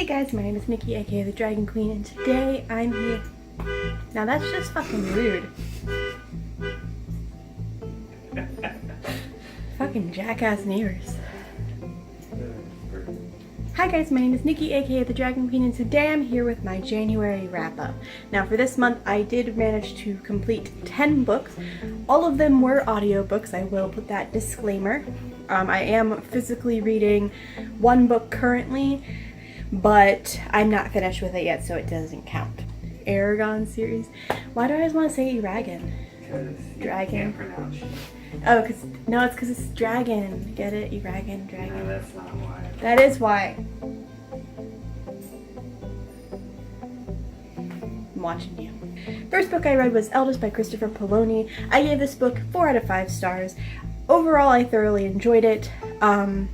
guys, my name is Nikki, aka the Dragon Queen, and today I'm here. Now that's just fucking rude. Fucking jackass neighbors. Hi guys, my name is Nikki, aka the Dragon Queen, and today I'm here with my January wrap-up. Now for this month, I did manage to complete 10 books. All of them were audiobooks, I will put that disclaimer. I am physically reading one book currently, but I'm not finished with it yet, so it doesn't count. Eragon series. Why do I always want to say Eragon? Dragon. Can't pronounce it. Oh, it's because it's dragon. Get it? Eragon, dragon. No, that's not why. That is why. I'm watching you. First book I read was Eldest by Christopher Poloni. I gave this book 4 out of 5 stars. Overall, I thoroughly enjoyed it. I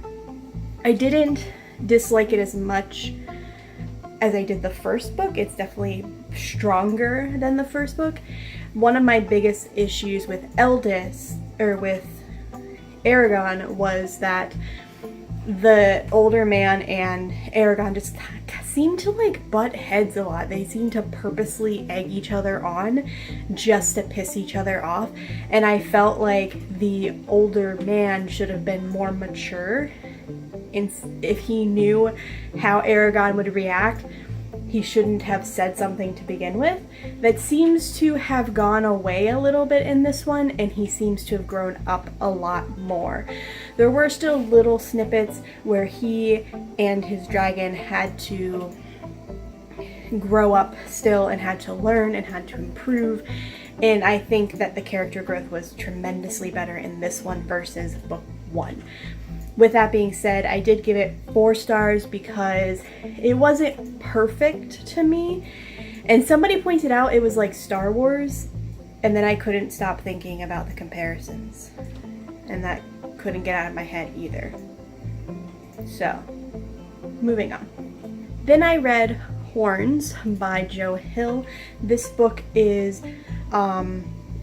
didn't dislike it as much as I did the first book. It's definitely stronger than the first book. One of my biggest issues with Eragon was that the older man and Eragon just seemed to like butt heads a lot. They seemed to purposely egg each other on just to piss each other off, and I felt like the older man should have been more mature. If he knew how Eragon would react, he shouldn't have said something to begin with. That seems to have gone away a little bit in this one, and he seems to have grown up a lot more. There were still little snippets where he and his dragon had to grow up still and had to learn and had to improve, and I think that the character growth was tremendously better in this one versus book 1. With that being said, I did give it 4 stars because it wasn't perfect to me. And somebody pointed out it was like Star Wars, and then I couldn't stop thinking about the comparisons. And that couldn't get out of my head either. So, moving on. Then I read Horns by Joe Hill. This book is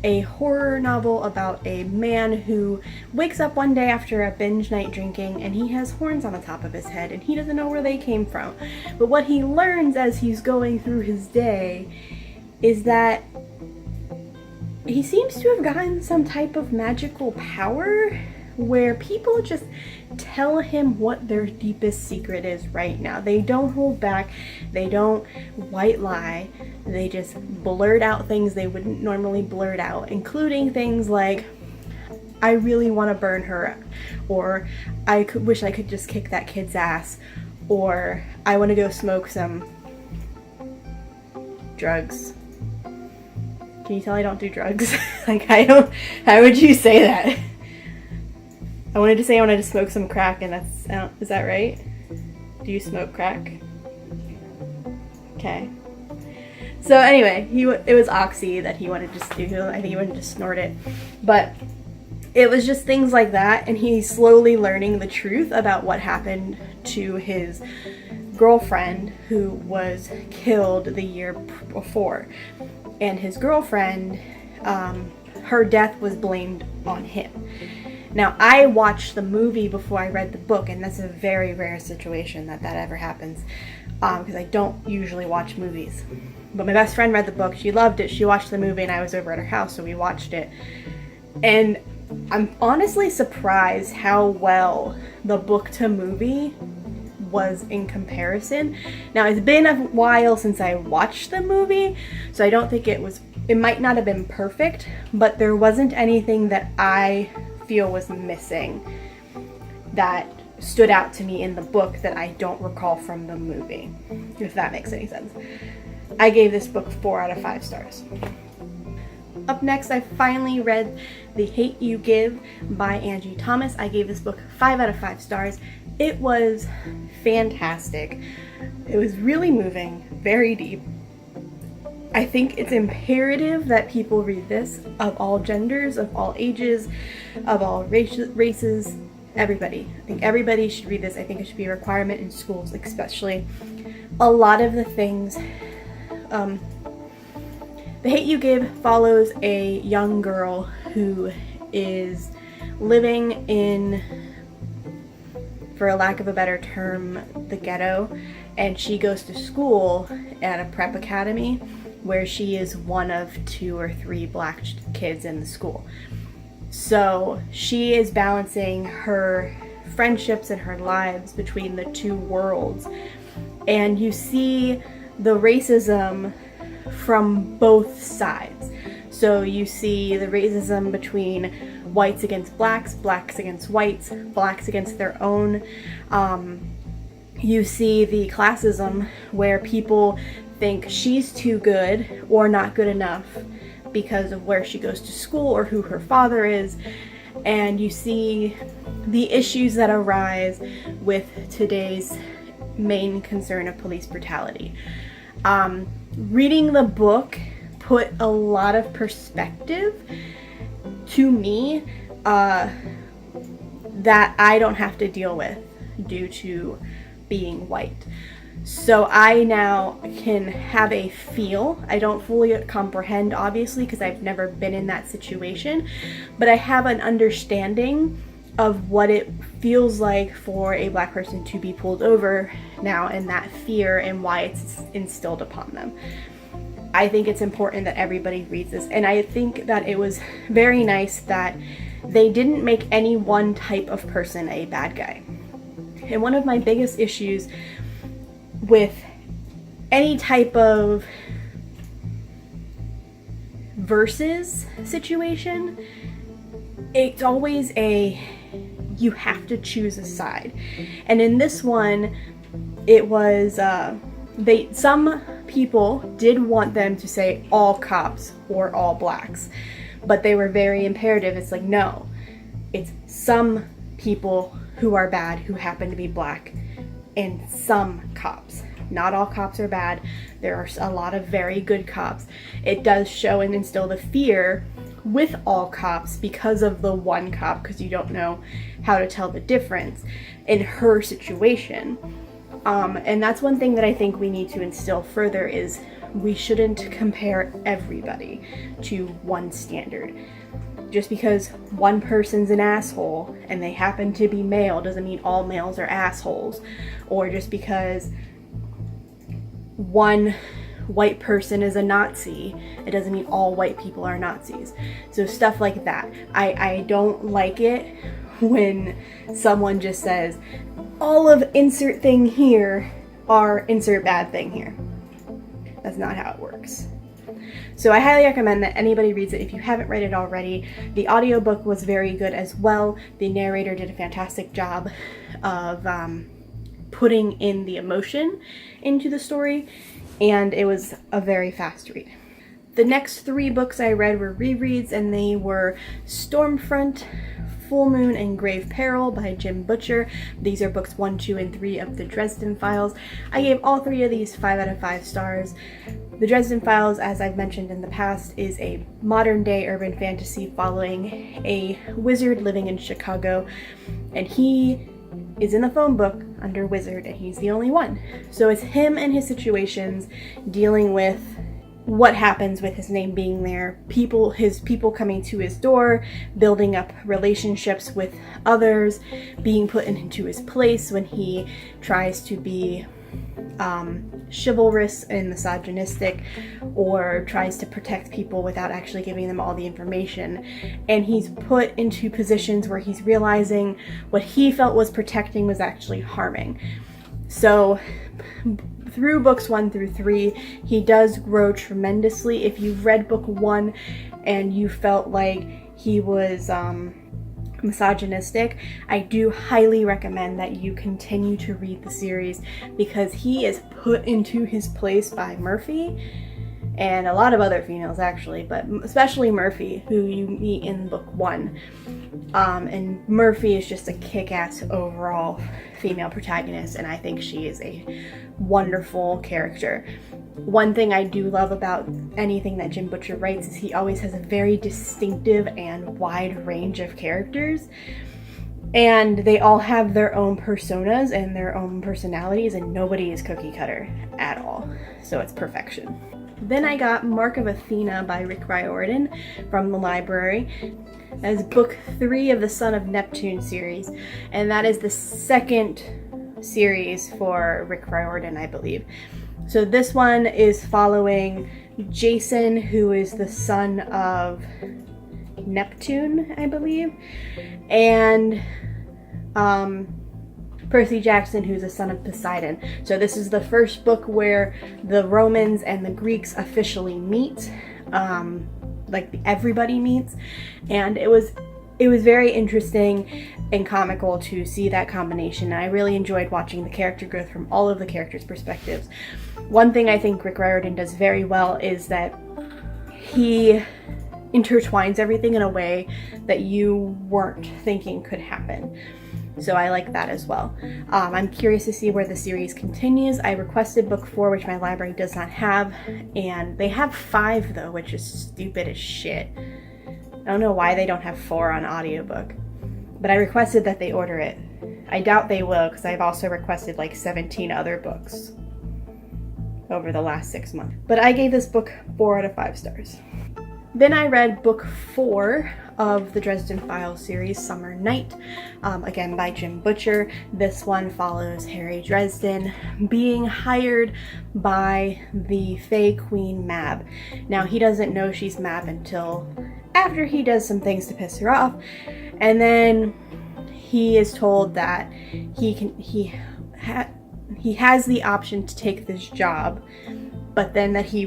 a horror novel about a man who wakes up one day after a binge night drinking and he has horns on the top of his head and he doesn't know where they came from. But what he learns as he's going through his day is that he seems to have gotten some type of magical power where people just tell him what their deepest secret is right now. They don't hold back, they don't white lie, they just blurt out things they wouldn't normally blurt out, including things like, I really want to burn her, or I wish I could just kick that kid's ass, or I want to go smoke some drugs. Can you tell I don't do drugs? Like, I don't, how would you say that? I wanted to say I wanted to smoke some crack, and that's, is that right? Do you smoke crack? Okay. So anyway, it was Oxy that he wanted to do. I think he wanted to snort it. But it was just things like that, and he's slowly learning the truth about what happened to his girlfriend who was killed the year before. And his girlfriend, her death was blamed on him. Now, I watched the movie before I read the book, and that's a very rare situation that ever happens, because I don't usually watch movies. But my best friend read the book, she loved it, she watched the movie, and I was over at her house, so we watched it. And I'm honestly surprised how well the book to movie was in comparison. Now, it's been a while since I watched the movie, so I don't think it might not have been perfect, but there wasn't anything that I feel was missing that stood out to me in the book that I don't recall from the movie, if that makes any sense. I gave this book 4 out of 5 stars. Up next, I finally read The Hate You Give by Angie Thomas. I gave this book 5 out of 5 stars. It was fantastic. It was really moving, very deep. I think it's imperative that people read this, of all genders, of all ages, of all races, everybody. I think everybody should read this. I think it should be a requirement in schools, especially. A lot of the things, The Hate You Give follows a young girl who is living in, for a lack of a better term, the ghetto, and she goes to school at a prep academy where she is one of 2 or 3 black kids in the school. So she is balancing her friendships and her lives between the 2 worlds. And you see the racism from both sides. So you see the racism between whites against blacks, blacks against whites, blacks against their own. You see the classism where people think she's too good or not good enough because of where she goes to school or who her father is. And you see the issues that arise with today's main concern of police brutality. Reading the book put a lot of perspective to me that I don't have to deal with due to being white. So I now can have a feel. I don't fully comprehend, obviously, because I've never been in that situation, but I have an understanding of what it feels like for a black person to be pulled over now, and that fear and why it's instilled upon them. I think it's important that everybody reads this, and I think that it was very nice that they didn't make any one type of person a bad guy. And one of my biggest issues with any type of versus situation, it's always you have to choose a side. And in this one, it was some people did want them to say all cops or all blacks, but they were very imperative. It's like, no, it's some people who are bad who happen to be black, and some cops. Not all cops are bad. There are a lot of very good cops. It does show and instill the fear with all cops because of the one cop, because you don't know how to tell the difference in her situation. And that's one thing that I think we need to instill further is we shouldn't compare everybody to one standard. Just because one person's an asshole and they happen to be male doesn't mean all males are assholes. Or just because one white person is a Nazi, it doesn't mean all white people are Nazis. So stuff like that. I don't like it when someone just says, all of insert thing here are insert bad thing here. That's not how it works. So I highly recommend that anybody reads it if you haven't read it already. The audiobook was very good as well. The narrator did a fantastic job of putting in the emotion into the story, and it was a very fast read. The next 3 books I read were rereads, and they were Stormfront, Full Moon, and Grave Peril by Jim Butcher. These are books 1, 2, and 3 of the Dresden Files. I gave all 3 of these 5 out of 5 stars. The Dresden Files, as I've mentioned in the past, is a modern-day urban fantasy following a wizard living in Chicago, and he is in the phone book under wizard, and he's the only one. So it's him and his situations dealing with what happens with his name being there, his people coming to his door, building up relationships with others, being put into his place when he tries to be chivalrous and misogynistic, or tries to protect people without actually giving them all the information. And he's put into positions where he's realizing what he felt was protecting was actually harming. So through books 1 through 3, he does grow tremendously. If you've read book 1 and you felt like he was misogynistic, I do highly recommend that you continue to read the series, because he is put into his place by Murphy and a lot of other females actually, but especially Murphy, who you meet in book 1. And Murphy is just a kick-ass overall female protagonist, and I think she is a wonderful character. One thing I do love about anything that Jim Butcher writes is he always has a very distinctive and wide range of characters, and they all have their own personas and their own personalities, and nobody is cookie cutter at all. So it's perfection. Then I got Mark of Athena by Rick Riordan from the library. That is book 3 of the Son of Neptune series, and that is the second series for Rick Riordan, I believe. So this one is following Jason, who is the son of Neptune, I believe, and Percy Jackson, who's the son of Poseidon. So this is the first book where the Romans and the Greeks officially meet, like everybody meets, and it was very interesting and comical to see that combination. I really enjoyed watching the character growth from all of the characters' perspectives. One thing I think Rick Riordan does very well is that he intertwines everything in a way that you weren't thinking could happen. So I like that as well. I'm curious to see where the series continues. I requested book 4, which my library does not have, and they have 5 though, which is stupid as shit. I don't know why they don't have 4 on audiobook, but I requested that they order it. I doubt they will, because I've also requested like 17 other books over the last 6 months. But I gave this book 4 out of 5 stars. Then I read book 4 of the Dresden Files series, Summer Night, again by Jim Butcher. This one follows Harry Dresden being hired by the Fae Queen Mab. Now he doesn't know she's Mab until after he does some things to piss her off, and then he is told that he has the option to take this job, but then that he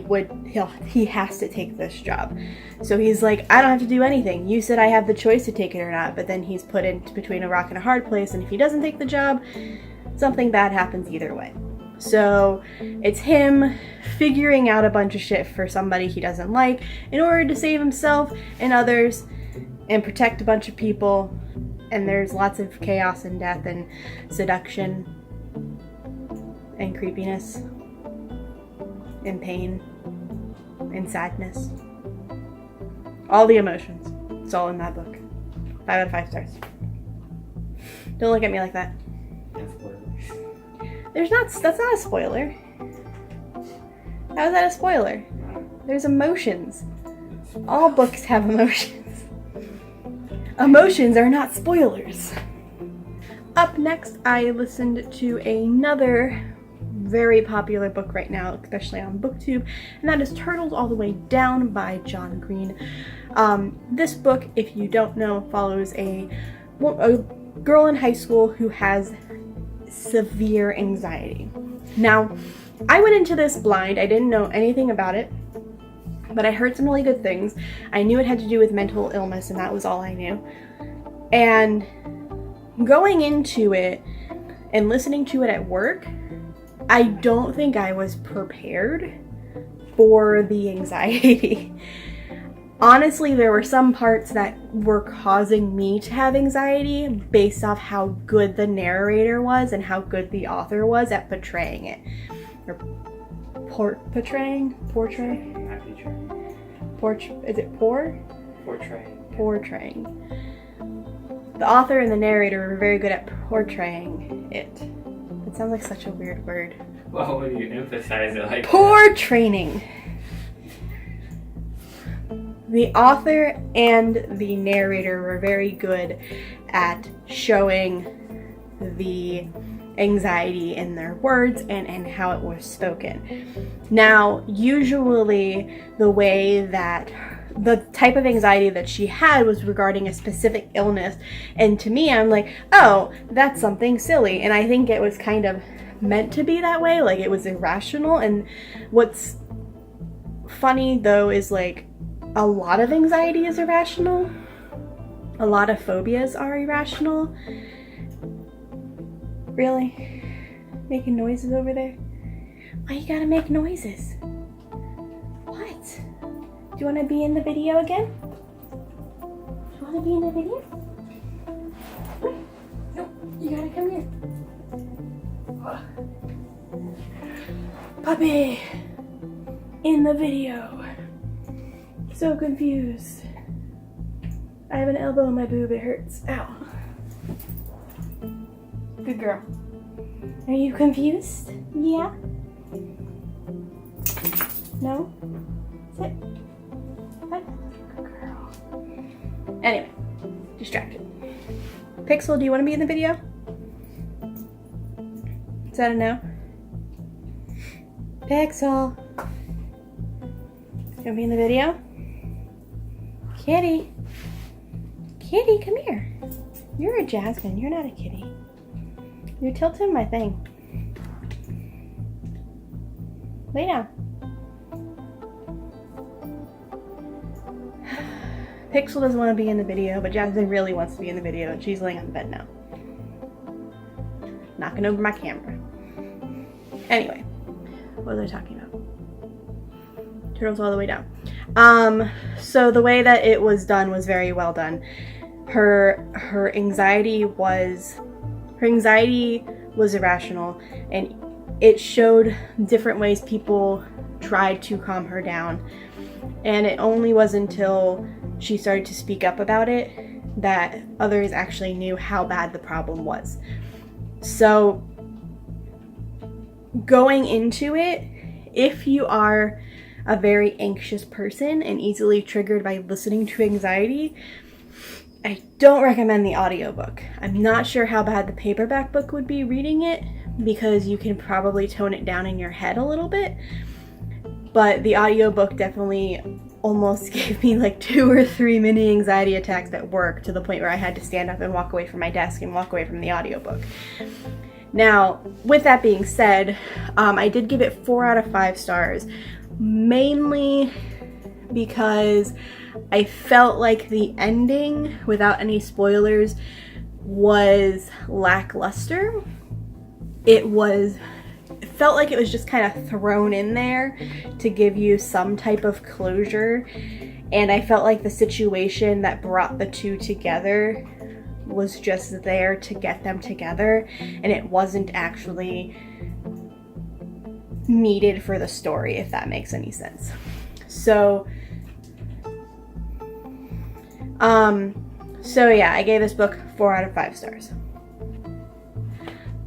has to take this job. So he's like, I don't have to do anything. You said I have the choice to take it or not. But then he's put in between a rock and a hard place, and if he doesn't take the job, something bad happens either way. So it's him figuring out a bunch of shit for somebody he doesn't like in order to save himself and others and protect a bunch of people. And there's lots of chaos and death and seduction and creepiness and pain and sadness. All the emotions. It's all in that book. 5 out of 5 stars. Don't look at me like that. That's not a spoiler. How is that a spoiler? There's emotions. All books have emotions. Emotions are not spoilers. Up next, I listened to another very popular book right now, especially on BookTube, and that is Turtles All the Way Down by John Green. This book, if you don't know, follows a girl in high school who has severe anxiety. Now, I went into this blind. I didn't know anything about it, but I heard some really good things. I knew it had to do with mental illness, and that was all I knew. And going into it and listening to it at work, I don't think I was prepared for the anxiety. Honestly, there were some parts that were causing me to have anxiety based off how good the narrator was and how good the author was at portraying it. Or portraying? Is it poor? Portraying. The author and the narrator were very good at portraying it. It sounds like such a weird word. Well, when you emphasize it like poor training. The author and the narrator were very good at showing the anxiety in their words and how it was spoken. Now, usually the way that the type of anxiety that she had was regarding a specific illness, and to me, I'm like, oh, that's something silly. And I think it was kind of meant to be that way, like it was irrational. And what's funny though is like a lot of anxiety is irrational. A lot of phobias are irrational. Really? Making noises over there? Why you gotta make noises? What? Do you want to be in the video again? Do you want to be in the video? Wait. No, you gotta come here. Puppy! In the video. So confused. I have an elbow in my boob, it hurts. Ow. Good girl. Are you confused? Yeah? No? Sit. Good girl. Anyway, distracted. Pixel, do you want to be in the video? Is that a no? Pixel. Gonna be in the video? Kitty. Kitty, come here. You're a Jasmine. You're not a kitty. You're tilting my thing. Lay down. Pixel doesn't want to be in the video, but Jasmine really wants to be in the video, and she's laying on the bed now. Knocking over my camera. Anyway, what was I talking about? Turtles all the way down. So the way that it was done was very well done. Her anxiety was irrational, and it showed different ways people tried to calm her down. And it only was until she started to speak up about it that others actually knew how bad the problem was. So going into it, if you are a very anxious person and easily triggered by listening to anxiety, I don't recommend the audiobook. I'm not sure how bad the paperback book would be reading it, because you can probably tone it down in your head a little bit. But the audiobook definitely almost gave me like 2 or 3 mini anxiety attacks at work, to the point where I had to stand up and walk away from my desk and walk away from the audiobook. Now, with that being said, I did give it 4 out of 5 stars, mainly because I felt like the ending, without any spoilers, was lackluster. It felt like it was just kind of thrown in there to give you some type of closure, and I felt like the situation that brought the two together was just there to get them together, and it wasn't actually needed for the story, if that makes any sense. So yeah, I gave this book 4 out of 5 stars.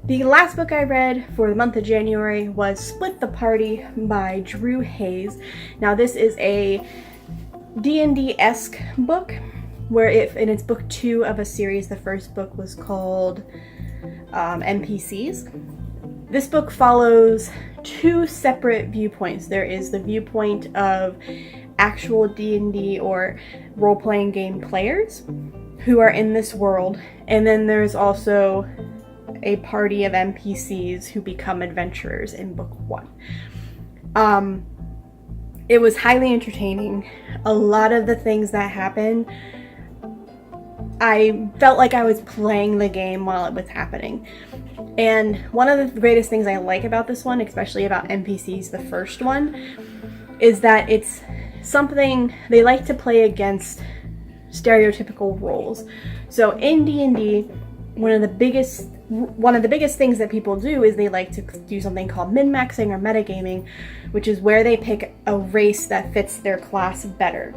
The last book I read for the month of January was Split the Party by Drew Hayes. Now this is a D&D-esque book, and it's book 2 of a series. The first book was called NPCs. This book follows 2 separate viewpoints. There is the viewpoint of actual D&D or role-playing game players who are in this world, and then there's also a party of NPCs who become adventurers in book 1. It was highly entertaining. A lot of the things that happened, I felt like I was playing the game while it was happening. And one of the greatest things I like about this one, especially about NPCs, the first one, is that it's something they like to play against stereotypical roles. So in D&D, one of the biggest things that people do is they like to do something called min-maxing or metagaming, which is where they pick a race that fits their class better.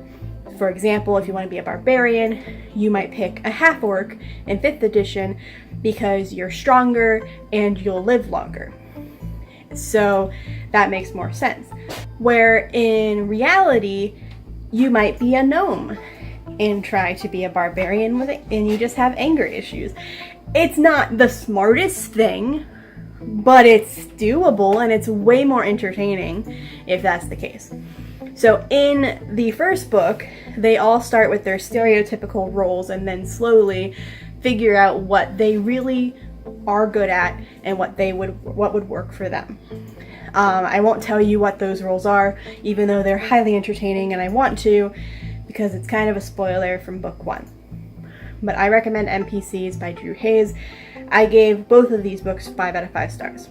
For example, if you want to be a barbarian, you might pick a half-orc in 5th edition because you're stronger and you'll live longer. So that makes more sense. Where in reality, you might be a gnome and try to be a barbarian with it, and you just have anger issues. It's not the smartest thing, but it's doable, and it's way more entertaining if that's the case. So in the first book, they all start with their stereotypical roles and then slowly figure out what they really are good at and what would work for them. I won't tell you what those roles are, even though they're highly entertaining, and I want to, because it's kind of a spoiler from book 1. But I recommend NPCs by Drew Hayes. I gave both of these books 5 out of 5 stars.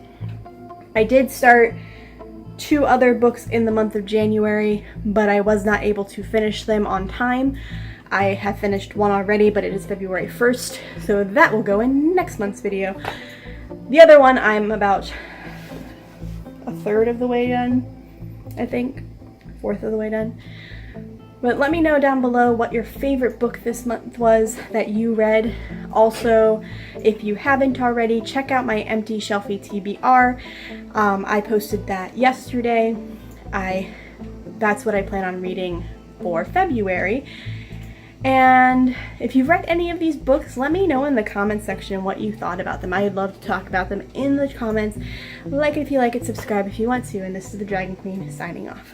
I did start 2 other books in the month of January, but I was not able to finish them on time. I have finished one already, but it is February 1st, so that will go in next month's video. The other one, I'm about a third of the way done, I think. 4th of the way done. But let me know down below what your favorite book this month was that you read. Also, if you haven't already, check out my Empty Shelfie TBR. I posted that yesterday. That's what I plan on reading for February. And if you've read any of these books, let me know in the comments section what you thought about them. I'd love to talk about them in the comments. Like it if you like it, subscribe if you want to, and this is the Dragon Queen signing off.